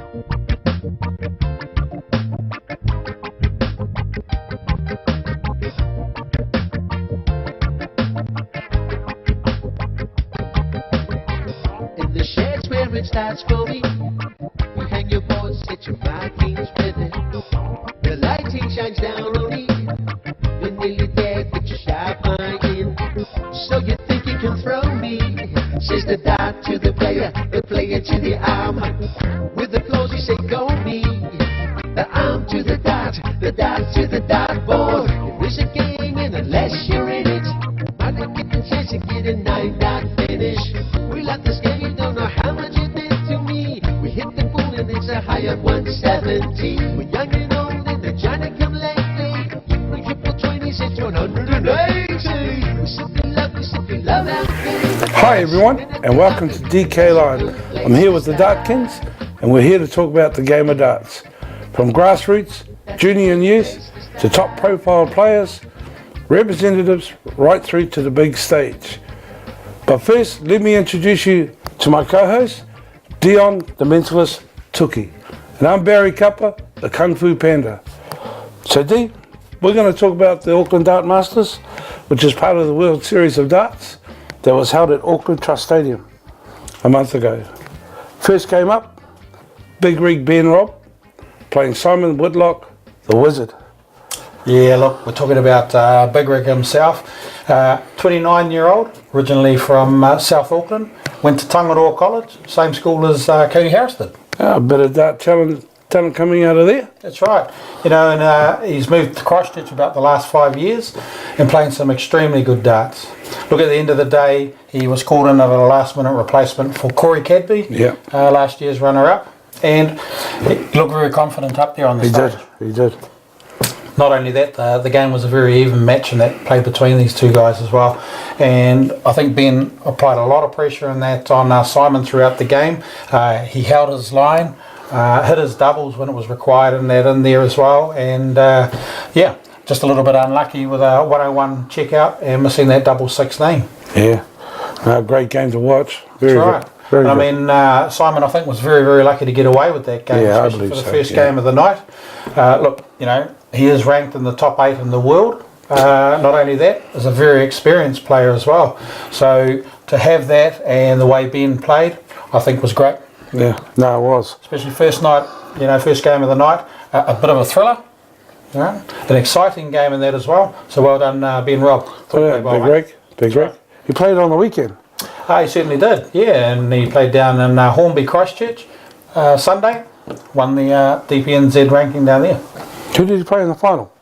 In the sheds where it starts for me, you hang your boards, get your markings with it. The lighting shines down on me. You're nearly there, get your sharp eye in. So you think you can throw me? Says the dart to the player to the arm. With applause you say go me. The arm to the dart to the dartboard. There is a game and unless you're in it, I don't get the chance to get a 9-dot finish. We love this game, you don't know how much it meant to me. We hit the pool and it's a high of 170. We're young and old and they're trying to come lately. We triple 20s, it's 180. We simply love that game. Hi everyone, and welcome to DK Live. I'm here with the Dart Kings, and we're here to talk about the game of darts. From grassroots, junior and youth, to top profile players, representatives, right through to the big stage. But first, let me introduce you to my co-host, Dion the Mentalist Tuki. And I'm Barry Kappa, the Kung Fu Panda. So D, we're going to talk about the Auckland Dart Masters, which is part of the World Series of Darts that was held at Auckland Trust Stadium a month ago. First game up, Big Rig Ben Robb playing Simon Whitlock, the Wizard. Yeah, look, we're talking about Big Rig himself. 29-year-old, originally from South Auckland, went to Tangaroa College, same school as Cody Harris did. A bit of dart talent coming out of there. That's right. You know, and he's moved to Christchurch about the last 5 years and playing some extremely good darts. Look, at the end of the day, he was called in at a last-minute replacement for Corey Cadby, last year's runner-up, and he looked very confident up there on the stage. He did. Not only that, the game was a very even match, and that played between these two guys as well. And I think Ben applied a lot of pressure in that on Simon throughout the game. He held his line, hit his doubles when it was required in there as well. And just a little bit unlucky with a 101 checkout and missing that double 16. Yeah, great game to watch. That's right. I mean, Simon, I think, was very, very lucky to get away with that game, especially for the first game of the night. Look, you know, he is ranked in the top 8 in the world. Not only that, he's a very experienced player as well. So to have that and the way Ben played, I think was great. Yeah, no, it was. Especially first game of the night, a bit of a thriller. Yeah, an exciting game in that as well. So well done, Ben Robb. Big Rig. He played on the weekend. He certainly did, yeah, and he played down in Hornby, Christchurch, Sunday, won the DPNZ ranking down there. Who did he play in the final?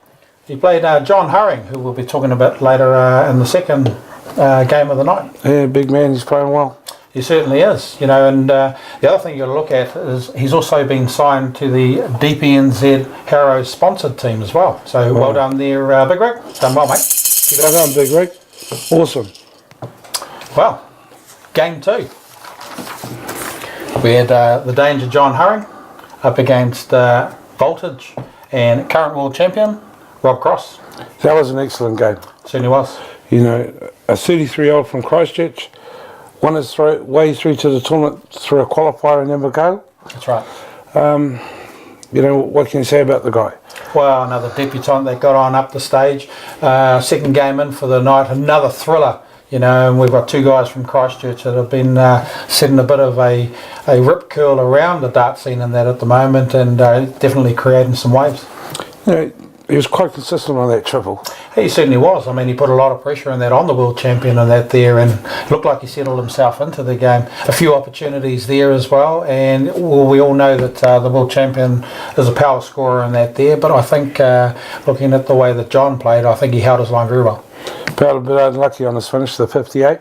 He played John Hurring, who we'll be talking about later in the second game of the night. Yeah, big man, he's playing well. He certainly is, you know, and the other thing you've got to look at is he's also been signed to the DPNZ Harrow sponsored team as well. So well done there, Big Rig. Done well, mate. Well done, Big Rig. Awesome. Well, game 2. We had the Danger John Hurring up against Voltage and current world champion Rob Cross. That was an excellent game. Certainly was. You know, a 33-year-old from Christchurch won his way through to the tournament through a qualifier in Invercargill. That's right. You know, what can you say about the guy? Well, another debutant that got on up the stage. Second game in for the night, another thriller. You know, and we've got two guys from Christchurch that have been setting a bit of a rip curl around the dart scene in that at the moment, and definitely creating some waves. You know, he was quite consistent on that triple. He certainly was. I mean, he put a lot of pressure in that on the world champion and that there, and looked like he settled himself into the game. A few opportunities there as well, and we all know that the world champion is a power scorer in that there, but I think looking at the way that John played, I think he held his line very well. Felt a bit unlucky on his finish, the 58.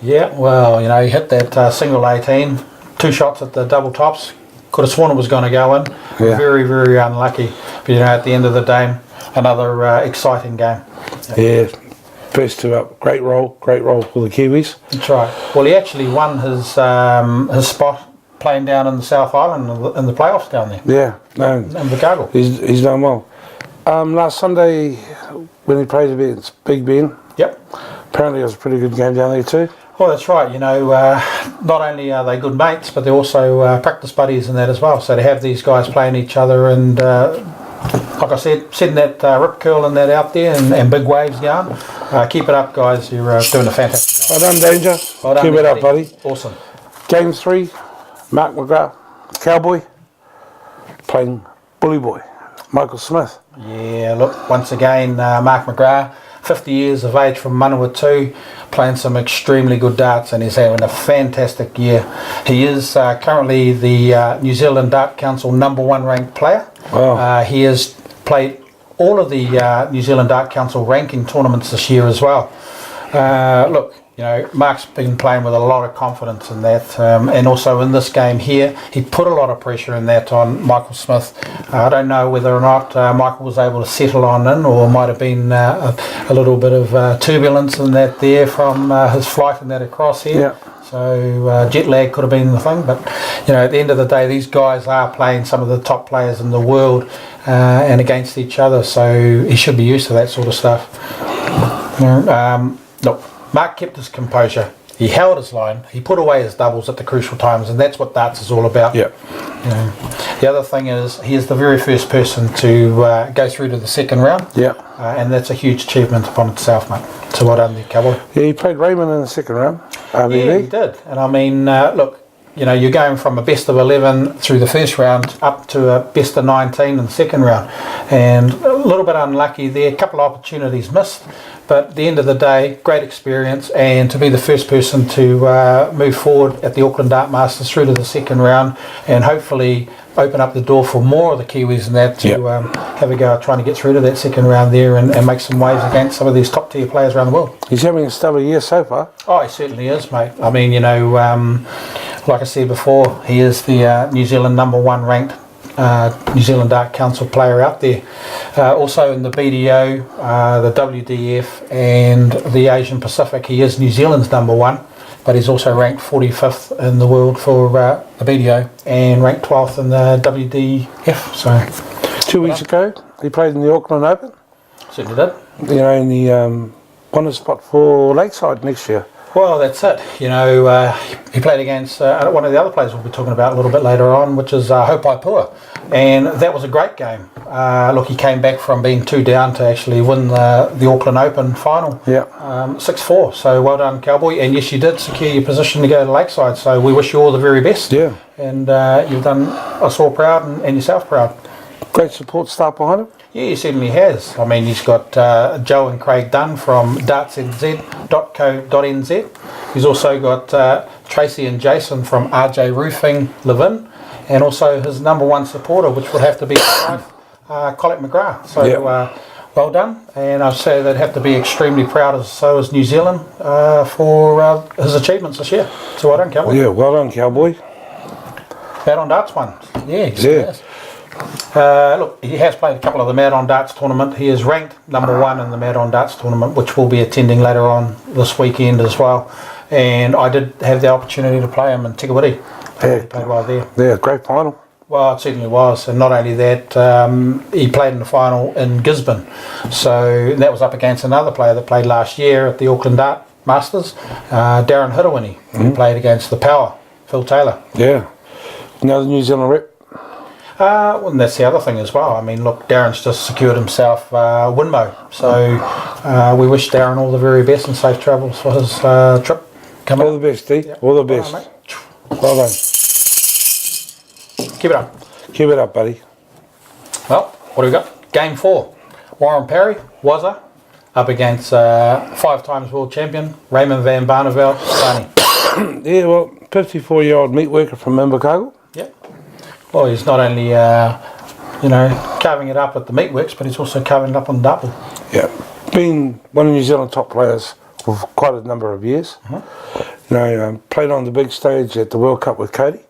Yeah, well, you know, he hit that single 18, 2 shots at the double tops. Could have sworn it was going to go in. Yeah. Very, very unlucky. But, you know, at the end of the day, another exciting game. Yeah, first 2 up. Great roll for the Kiwis. That's right. Well, he actually won his spot playing down in the South Island in the playoffs down there. Yeah. No, in Invercargill. He's done well. Last Sunday, when he played against Big Ben, yep, apparently it was a pretty good game down there too. Well, that's right. You know, not only are they good mates, but they're also practice buddies and that as well. So to have these guys playing each other and, like I said, setting that rip curl and that out there and big waves going, keep it up, guys. You're doing a fantastic job. Well done, Danger. Well done, Keep it up, buddy. Awesome. Game 3, Mark McGrath, Cowboy, playing Bully Boy, Michael Smith. Yeah, look, once again, Mark McGrath, 50 years of age from Manawatu, playing some extremely good darts, and he's having a fantastic year. He is currently the New Zealand Dart Council #1 ranked player. Wow. He has played all of the New Zealand Dart Council ranking tournaments this year as well. Look, you know, Mark's been playing with a lot of confidence in that, and also in this game here, he put a lot of pressure in that on Michael Smith. I don't know whether or not Michael was able to settle on in, or might have been a little bit of turbulence in that there from his flight and that across here. Yeah. So jet lag could have been the thing, but you know, at the end of the day, these guys are playing some of the top players in the world and against each other, so he should be used to that sort of stuff. Look, Mark kept his composure. He held his line. He put away his doubles at the crucial times, and that's what darts is all about. Yeah. You know, the other thing is he is the very first person to go through to the second round. Yeah. And that's a huge achievement upon itself, mate. So well done there, Cowboy. Yeah, he played Raymond in the second round. Yeah, he did. And I mean, look, you know, you're going from a best of 11 through the first round up to a best of 19 in the second round. And a little bit unlucky there, a couple of opportunities missed. But at the end of the day, great experience, and to be the first person to move forward at the Auckland Dart Masters through to the second round, and hopefully open up the door for more of the Kiwis and that to have a go at trying to get through to that second round there and make some waves against some of these top tier players around the world. He's having a stellar year so far. Oh, he certainly is, mate. I mean, you know, like I said before, he is the New Zealand #1 ranked New Zealand Dart Council player out there. Also in the BDO, the WDF and the Asian Pacific, he is New Zealand's #1, but he's also ranked 45th in the world for the BDO and ranked 12th in the WDF. So 2 weeks ago, he played in the Auckland Open. certainly did. You know, in the won a spot for Lakeside next year. Well, that's it. You know, he played against one of the other players we'll be talking about a little bit later on, which is Hopai Pua. And that was a great game. Look, he came back from being 2 down to actually win the Auckland Open final. Yeah. 6-4. So well done, Cowboy. And yes, you did secure your position to go to Lakeside. So we wish you all the very best. Yeah. And you've done us all proud and yourself proud. Great support staff behind him. Yeah, he certainly has. I mean, he's got Joe and Craig Dunn from dartszz.co.nz. He's also got Tracy and Jason from RJ Roofing Levin, and also his #1 supporter, which would have to be Colette McGrath. So well done, and I'd say they'd have to be extremely proud, as so is New Zealand, for his achievements this year. So well done, Cowboy. Yeah, well done, Cowboy. Mad on Darts one. Yeah, he Yeah. has. Look, he has played a couple of the Mad on Darts tournament. He is ranked #1 in the Mad on Darts tournament, which we'll be attending later on this weekend as well. And I did have the opportunity to play him in Tikawiti. Yeah. He played well there. Yeah, great final. Well, it certainly was. And not only that, he played in the final in Gisborne. So that was up against another player that played last year at the Auckland Dart Masters, Darren Hirawini, who played against the Power, Phil Taylor. Yeah. Another New Zealand rep. Well, and that's the other thing as well. I mean, look, Darren's just secured himself Winmo. So we wish Darren all the very best and safe travels for his trip coming All up. the best, D. All the best. Well done, mate. Well done. Keep it up. Keep it up, buddy. Well, what do we got? Game 4. Warren Parry, Wazza, up against 5 times world champion, Raymond van Barneveld, Barney. Yeah, well, 54-year-old meat worker from Invercargill. Yep. Well, he's not only, you know, carving it up at the meatworks, but he's also carving it up on the dartboard. Yeah. Been one of New Zealand's top players for quite a number of years. You know, played on the big stage at the World Cup with Cody.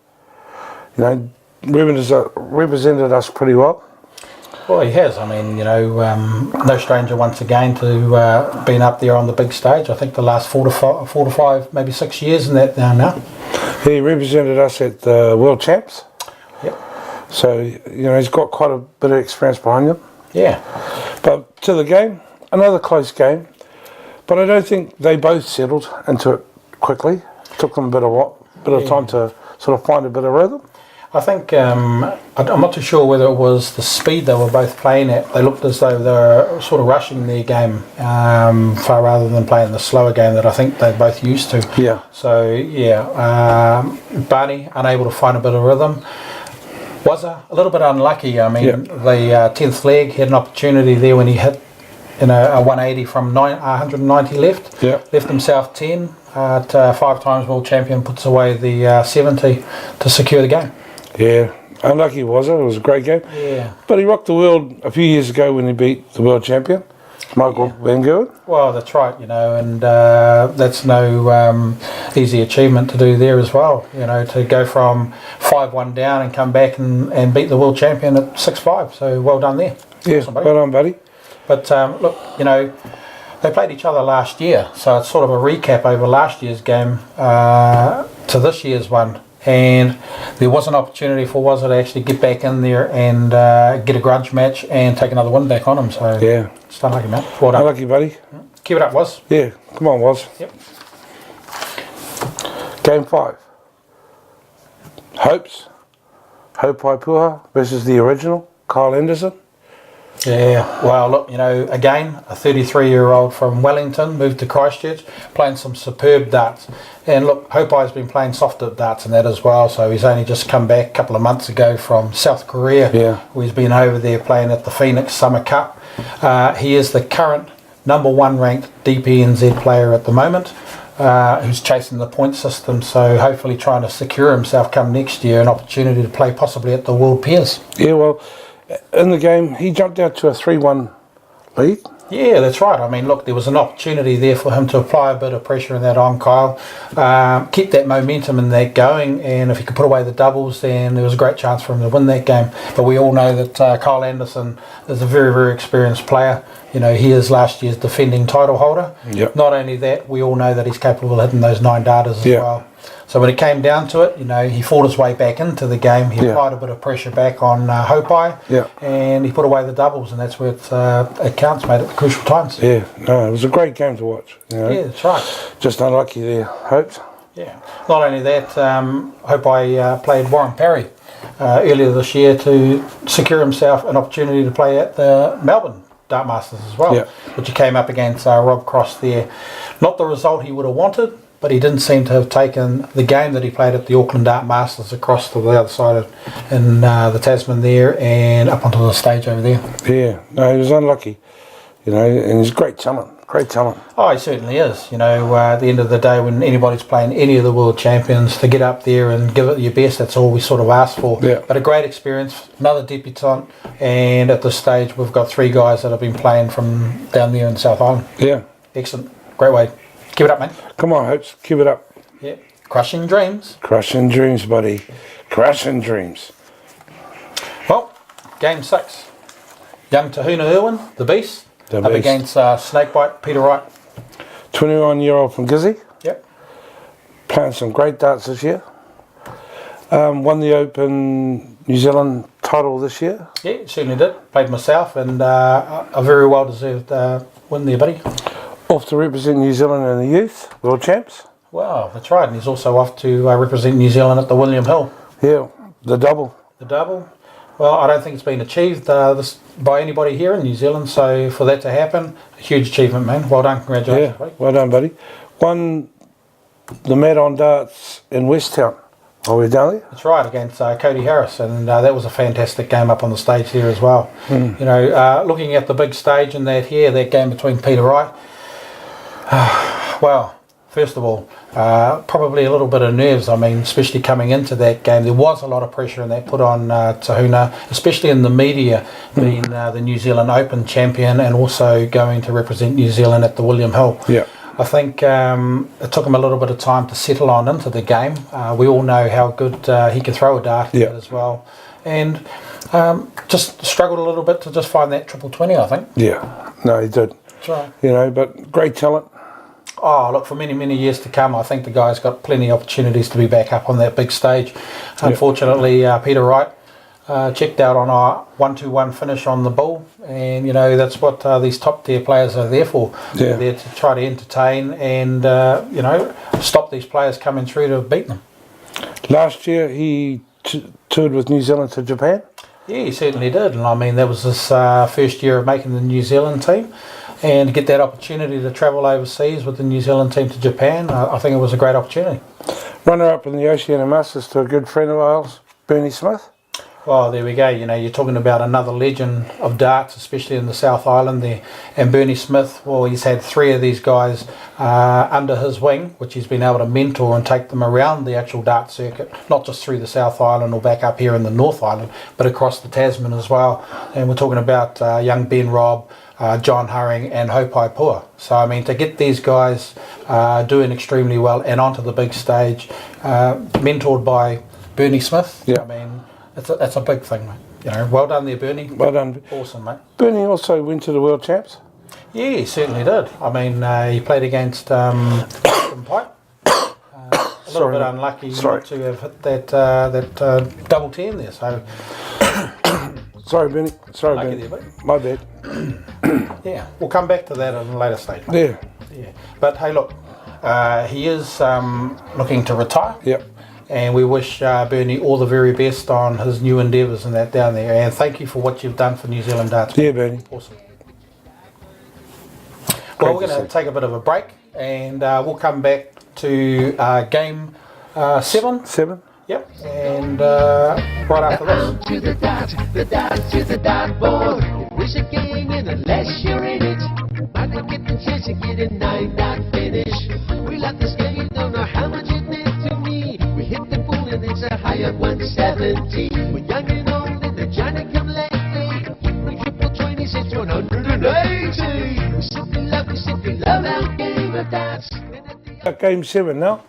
You know, represented us pretty well. Well, he has. I mean, you know, no stranger once again to being up there on the big stage. I think the last 4 to 5, maybe 6 years in that now. He represented us at the World Champs. Yep. So, you know, he's got quite a bit of experience behind him. Yeah. But to the game, another close game. But I don't think they both settled into it quickly. Took them a bit of time to sort of find a bit of rhythm. I think I'm not too sure whether it was the speed they were both playing at. They looked as though they were sort of rushing their game far rather than playing the slower game that I think they're both used to. Yeah. So Barney unable to find a bit of rhythm. Was a little bit unlucky. I mean, the 10th leg had an opportunity there when he hit a 180 from 190 left. Yeah. Left himself 10. 5 times world champion puts away the 70 to secure the game. Yeah, unlucky was it? It was a great game. Yeah. But he rocked the world a few years ago when he beat the world champion, Michael Van Gerwen. Well, that's right, and that's no easy achievement to do there as well. To go from 5-1 down and come back and beat the world champion at 6-5. So well done there. Yeah, Awesome, buddy. well done, buddy. But look, they played each other last year, so it's sort of a recap over last year's game to this year's one. And there was an opportunity for Wazza to actually get back in there and get a grudge match and take another win back on him. So Yeah. it's unlucky, man. Well done. Unlucky, buddy. Keep it up, Waz. Yeah, come on, Woz. Yep. Game 5. Hopes. Hopai Puha versus the original, Kyle Anderson. Yeah, well, look, again, a 33-year-old from Wellington moved to Christchurch, playing some superb darts. And look, Hopai's been playing soft darts and that as well, so he's only just come back a couple of months ago from South Korea, where he's been over there playing at the Phoenix Summer Cup. He is the current #1 ranked DPNZ player at the moment, who's chasing the point system, so hopefully trying to secure himself come next year an opportunity to play possibly at the World Peers. Yeah, well, in the game, he jumped out to a 3-1 lead. Yeah, that's right. I mean, look, there was an opportunity there for him to apply a bit of pressure in that on Kyle, keep that momentum in that going, and if he could put away the doubles, then there was a great chance for him to win that game. But we all know that Kyle Anderson is a very, very experienced player. He is last year's defending title holder. Yep. Not only that, we all know that he's capable of hitting those 9 darters as well. So when it came down to it, he fought his way back into the game. He applied a bit of pressure back on Hopai, and he put away the doubles, and that's where it counts, mate, at the crucial times. Yeah, no, it was a great game to watch. Yeah, that's right. Just unlucky there, Hopes. Yeah. Not only that, Hopai played Warren Parry earlier this year to secure himself an opportunity to play at the Melbourne Dart Masters as well, which he came up against Rob Cross there. Not the result he would have wanted, but he didn't seem to have taken the game that he played at the Auckland Dart Masters across to the other side of in the Tasman there and up onto the stage over there. Yeah, no, he was unlucky, and he's great talent. Oh, he certainly is. At the end of the day, when anybody's playing any of the world champions, to get up there and give it your best, that's all we sort of ask for. Yeah. But a great experience, another debutant, and at this stage we've got 3 guys that have been playing from down there in South Island. Yeah. Excellent. Great way. Keep it up, man. Come on, Hopes, keep it up. Yeah. Crushing dreams. Crushing dreams, buddy. Crushing dreams. Well, game 6. Young Tahuna Irwin, the Beast, The up Beast. against Snakebite Peter Wright. 21-year-old from Gizzy. Yep. Playing some great darts this year. Won the Open New Zealand title this year. Yeah, certainly did. Played myself and a very well deserved win there, buddy. Off to represent New Zealand in the youth, world champs. Wow, that's right. And he's also off to represent New Zealand at the William Hill. Yeah, the double. The double. Well, I don't think it's been achieved this by anybody here in New Zealand. So for that to happen, a huge achievement, man. Well done. Congratulations, buddy. Well done, buddy. Won the Mad on Darts in West Town. Are we down there? That's right, against Cody Harris, and that was a fantastic game up on the stage here as well. Looking at the big stage and that game between Peter Wright. Well, first of all, probably a little bit of nerves. I mean, especially coming into that game, there was a lot of pressure and that put on Tahuna, especially in the media, being the New Zealand Open champion and also going to represent New Zealand at the William Hill. Yeah. I think it took him a little bit of time to settle on into the game. We all know how good he can throw a dart as well. And just struggled a little bit to just find that triple 20, I think. Yeah, no, he did. That's right. But great talent. Oh, look, for many, many years to come, I think the guy's got plenty of opportunities to be back up on that big stage. Unfortunately, Peter Wright checked out on our 1-2-1 finish on the bull And that's what these top tier players are there for. Yeah. They're there to try to entertain and stop these players coming through to beat them. Last year he toured with New Zealand to Japan. Yeah, he certainly did. And I mean, that was his first year of making the New Zealand team. And to get that opportunity to travel overseas with the New Zealand team to Japan, I think it was a great opportunity. Runner-up in the Oceania Masters to a good friend of ours, Bernie Smith. Well, there we go. You're talking about another legend of darts, especially in the South Island there. And Bernie Smith, well, he's had 3 of these guys under his wing, which he's been able to mentor and take them around the actual dart circuit, not just through the South Island or back up here in the North Island, but across the Tasman as well. And we're talking about young Ben Robb, John Hurring and Hopai Pua. So, I mean, to get these guys doing extremely well and onto the big stage, mentored by Bernie Smith, Yeah. I mean, that's a big thing, mate. Well done there, Bernie. Well done. Awesome, mate. Bernie also went to the World Champs. Yeah, he certainly did. I mean, he played against Austin Pipe. A little bit unlucky not to have hit that double 10 there. So, Sorry, Bernie. Sorry, lucky Bernie. there, buddy. My bad. Yeah, we'll come back to that at a later stage, mate. Yeah. Yeah. But hey, look, he is looking to retire. Yep. And we wish Bernie all the very best on his new endeavours and that down there. And thank you for what you've done for New Zealand darts. Yeah, Bernie. Awesome. Well, we're to going to see. take a bit of a break, and we'll come back to game 7. 7. Yep. And right after this. To the dartboard. It was a game, and unless you're in it, I didn't get the chance to get a 9-dot finish. We love this game, you don't know how much it meant to me. We hit the pool, and it's a high of 170. We're young and old, and the Johnny come lately. The triple 26, 180. We simply love our game of darts. Game 7 now.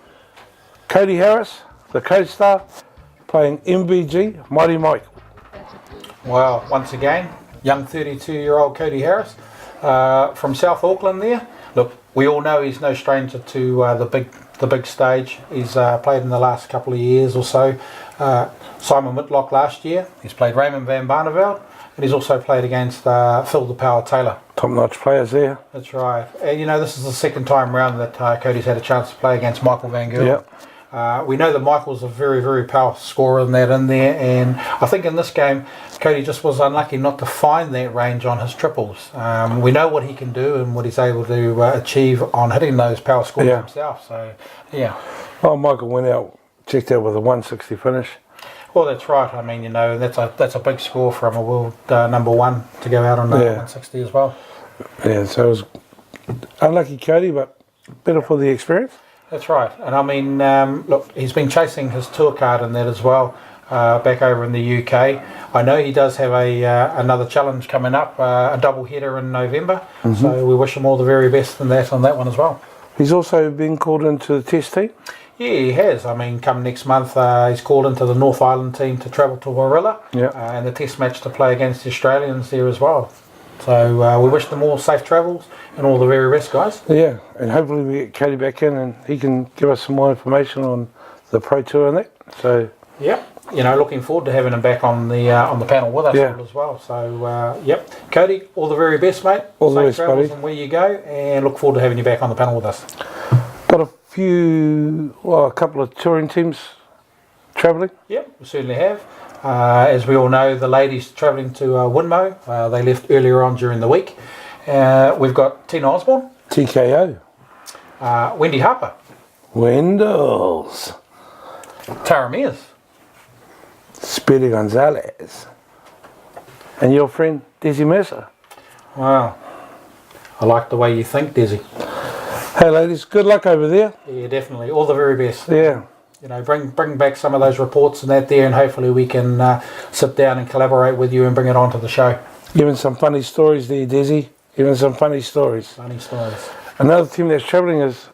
Cody Harris, the co-star, playing MBG, Mighty Mike. Well, once again, young 32-year-old Cody Harris from South Auckland there. Look, we all know he's no stranger to the big stage. He's played in the last couple of years or so. Simon Whitlock last year. He's played Raymond van Barneveld, and he's also played against Phil the Power Taylor. Top-notch players there. That's right. And this is the second time round that Cody's had a chance to play against Michael Van Gerwen. Yep. We know that Michael's a very, very powerful scorer in there, and I think in this game, Cody just was unlucky not to find that range on his triples. We know what he can do and what he's able to achieve on hitting those power scores himself. So, yeah. Well, Michael went out, checked out with a 160 finish. Well, that's right. I mean, that's a big score from a world number 1 to go out on 160 as well. Yeah, so it was unlucky Cody, but better for the experience. That's right. And I mean, look, he's been chasing his tour card in that as well, back over in the UK. I know he does have another challenge coming up, a double header in November. Mm-hmm. So we wish him all the very best on that one as well. He's also been called into the test team. Yeah, he has. I mean, come next month, he's called into the North Island team to travel to Warilla, and the test match to play against the Australians there as well. So we wish them all safe travels and all the very best, guys. Yeah, and hopefully we get Cody back in and he can give us some more information on the Pro Tour and that. So yeah, looking forward to having him back on the panel with us as well. So yep, Cody, all the very best, mate. All the safe best, travels buddy. and where you go, and look forward to having you back on the panel with us. Got a couple of touring teams travelling. Yep, we certainly have. As we all know, the ladies travelling to Winmo. They left earlier on during the week. We've got Tina Osborne, TKO. Wendy Harper, Wendels. Tara Mears, Speedy Gonzalez. And your friend, Desi Mercer. Wow, I like the way you think, Desi. Hey ladies, good luck over there. Yeah, definitely. All the very best. Yeah. Bring back some of those reports and that there, and hopefully we can sit down and collaborate with you and bring it onto the show. Giving some funny stories there, Desi. Giving some funny stories. Funny stories. Another team that's travelling is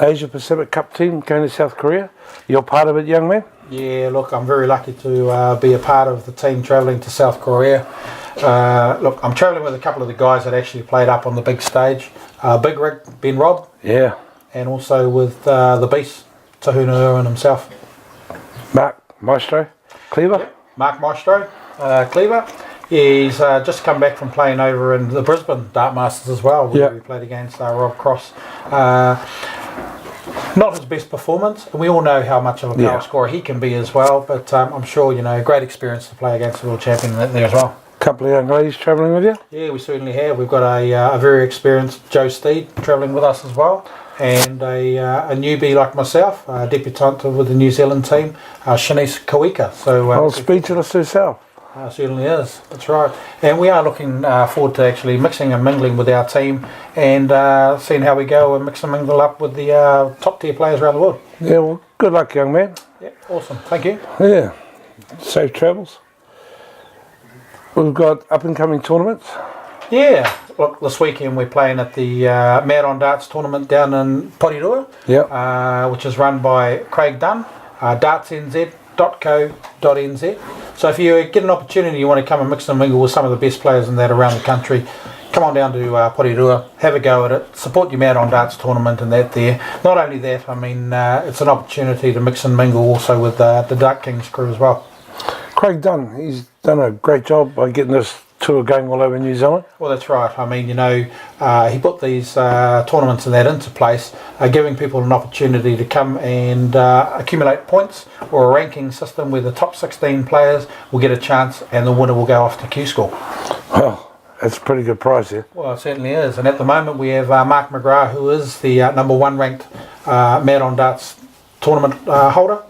Asia Pacific Cup team going to South Korea. You're part of it, young man? Yeah, look, I'm very lucky to be a part of the team travelling to South Korea. Look, I'm travelling with a couple of the guys that actually played up on the big stage. Big Rig, Ben Robb. Yeah. And also with the Beast, Tahuna Irwin himself. Mark Maestro Cleaver. Yep. Mark Maestro Cleaver. He's just come back from playing over in the Brisbane Dart Masters as well, where Yeah. he played against Rob Cross. Not his best performance, and we all know how much of a power Yeah. scorer he can be as well, but I'm sure, great experience to play against the world champion there as well. Couple of young ladies travelling with you. Yeah, we certainly have. We've got a very experienced Joe Steed travelling with us as well, and a newbie like myself, a debutante with the New Zealand team, Shanice Kawika. So Well, speechless herself. certainly is. That's right. And we are looking forward to actually mixing and mingling with our team and seeing how we go and mix and mingle up with the top tier players around the world. Yeah, well, good luck, young man. Yeah, awesome. Thank you. Yeah, safe travels. We've got up and coming tournaments. Yeah. Look, this weekend we're playing at the Mad on Darts tournament down in Porirua, Yeah. which is run by Craig Dunn, dartsnz.co.nz. So if you get an opportunity, you want to come and mix and mingle with some of the best players in that around the country, come on down to Porirua, have a go at it, support your Mad on Darts tournament and that there. Not only that, I mean, it's an opportunity to mix and mingle also with the Dart Kings crew as well. Craig Dunn, he's done a great job by getting this tour going all over New Zealand. Well, that's right. I mean, he put these tournaments and that into place, giving people an opportunity to come and accumulate points, or a ranking system where the top 16 players will get a chance and the winner will go off to Q School. Well, that's a pretty good prize here. Well, it certainly is. And at the moment we have Mark McGrath, who is the number 1 ranked Mad on Darts tournament holder.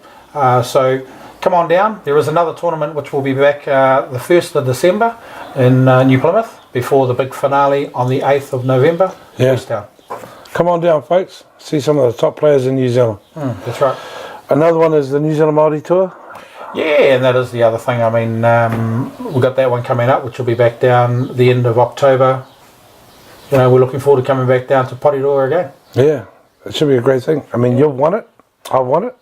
So come on down. There is another tournament which will be back the 1st of December in New Plymouth before the big finale on the 8th of November. Yeah. Westtown. Come on down, folks. See some of the top players in New Zealand. That's right. Another one is the New Zealand Māori Tour. Yeah, and that is the other thing. I mean, we've got that one coming up, which will be back down the end of October. We're looking forward to coming back down to Porirua again. Yeah, it should be a great thing. I mean, you've won it. I've won it.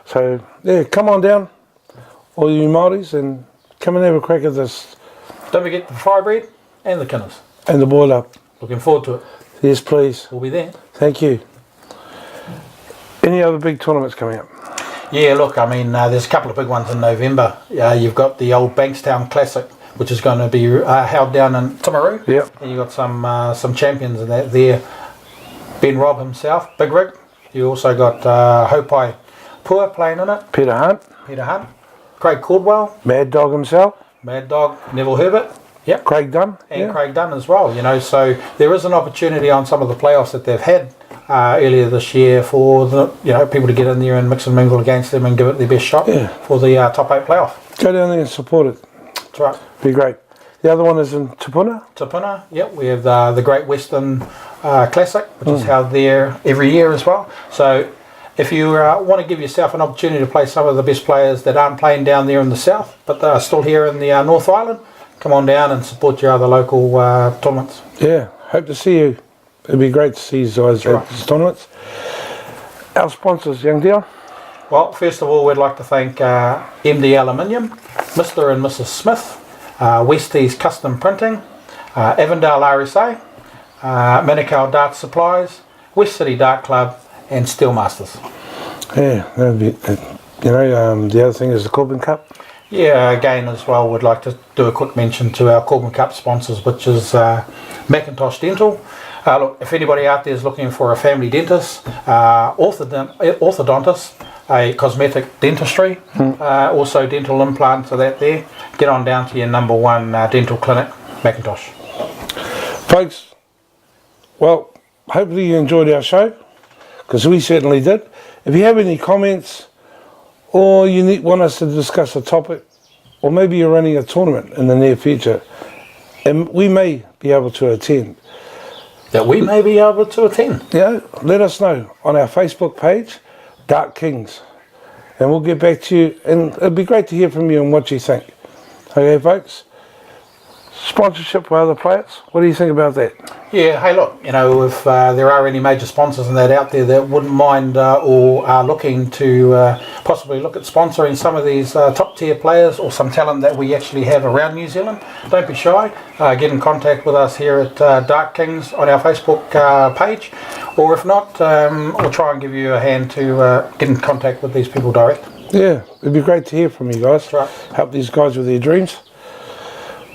So, yeah, come on down, all you Māoris, and come and have a crack at this Don't forget the Firebread and the Kinners. and the boil up. Looking forward to it. Yes, please. We'll be there. Thank you. Any other big tournaments coming up? Yeah, look, I mean, there's a couple of big ones in November. You've got the old Bankstown Classic, which is going to be held down in Timaru. Yep. And you've got some champions in that there. Ben Robb himself, Big Rig. You also got Hopai Pua playing in it. Peter Hunt, Peter Hunt. Craig Caldwell. Mad Dog himself, Mad Dog. Neville Herbert. Yep. Craig Dunn. And Yeah. Craig Dunn as well, so there is an opportunity on some of the playoffs that they've had earlier this year for the people to get in there and mix and mingle against them and give it their best shot Yeah. for the top 8 playoff. Go down there and support it. That's right. Be great. The other one is in Tupuna. Tapuna, yep, we have the Great Western Classic, which is held there every year as well. So if you want to give yourself an opportunity to play some of the best players that aren't playing down there in the south, but they are still here in the North Island, come on down and support your other local tournaments. Yeah, hope to see you. It'd be great to see you guys at these tournaments. Our sponsors, young Dion. Well, first of all, we'd like to thank MD Aluminium, Mr. and Mrs. Smith, Westies Custom Printing, Avondale RSA, Manukau Dart Supplies, West City Dart Club, and Steelmasters. Yeah, that'd be. The other thing is the Corbin Cup. Yeah, again as well, we'd like to do a quick mention to our Corbin Cup sponsors, which is Macintosh Dental. Look, if anybody out there is looking for a family dentist, orthodontist, a cosmetic dentistry, also dental implants, so that there, get on down to your number 1 dental clinic, Macintosh. Folks, well, hopefully you enjoyed our show, because we certainly did. If you have any comments, or you want us to discuss a topic, or maybe you're running a tournament in the near future, and we may be able to attend, That we may be able to attend. let us know on our Facebook page, Dart Kings, and we'll get back to you, and it'd be great to hear from you and what you think. Okay, folks? Sponsorship for other players, what do you think about that? Yeah, hey look, if there are any major sponsors and that out there that wouldn't mind or are looking to possibly look at sponsoring some of these top tier players or some talent that we actually have around New Zealand, don't be shy. Get in contact with us here at Dart Kings on our Facebook page, or if not, we'll try and give you a hand to get in contact with these people direct. Yeah, it'd be great to hear from you guys. That's right. Help these guys with their dreams.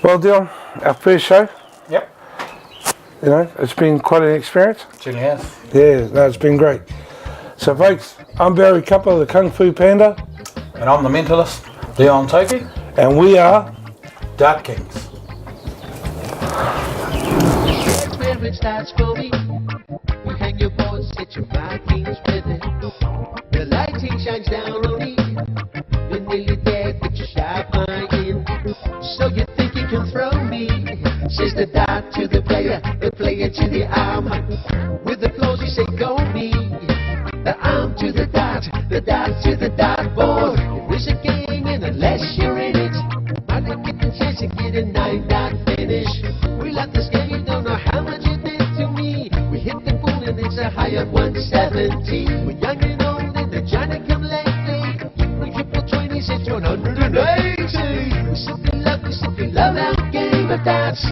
Well, Dion, our first show, Yep, you know, it's been quite an experience. certainly has. Yeah, no, it's been great. So, folks, I'm Barry Cupper, the Kung Fu Panda, And I'm the mentalist, Leon Toki, and we are Dart Kings. That's where it starts for me. You hang your boards, get your Vikings with it. The lighting shines down on me. You're nearly there, get your shot in. So you think you can throw me? Says the dart to the player to the arm. With the applause you say go me. The arm to the dart to the dartboard. There is a game and unless you're in it, I didn't get the chance to get a 9-dot finish. We love this game, you don't know how much it meant to me. We hit the pool and it's a high of 170. We're young and old and they're trying to come lately. We triple 20s, it's 180. We simply love our game of darts.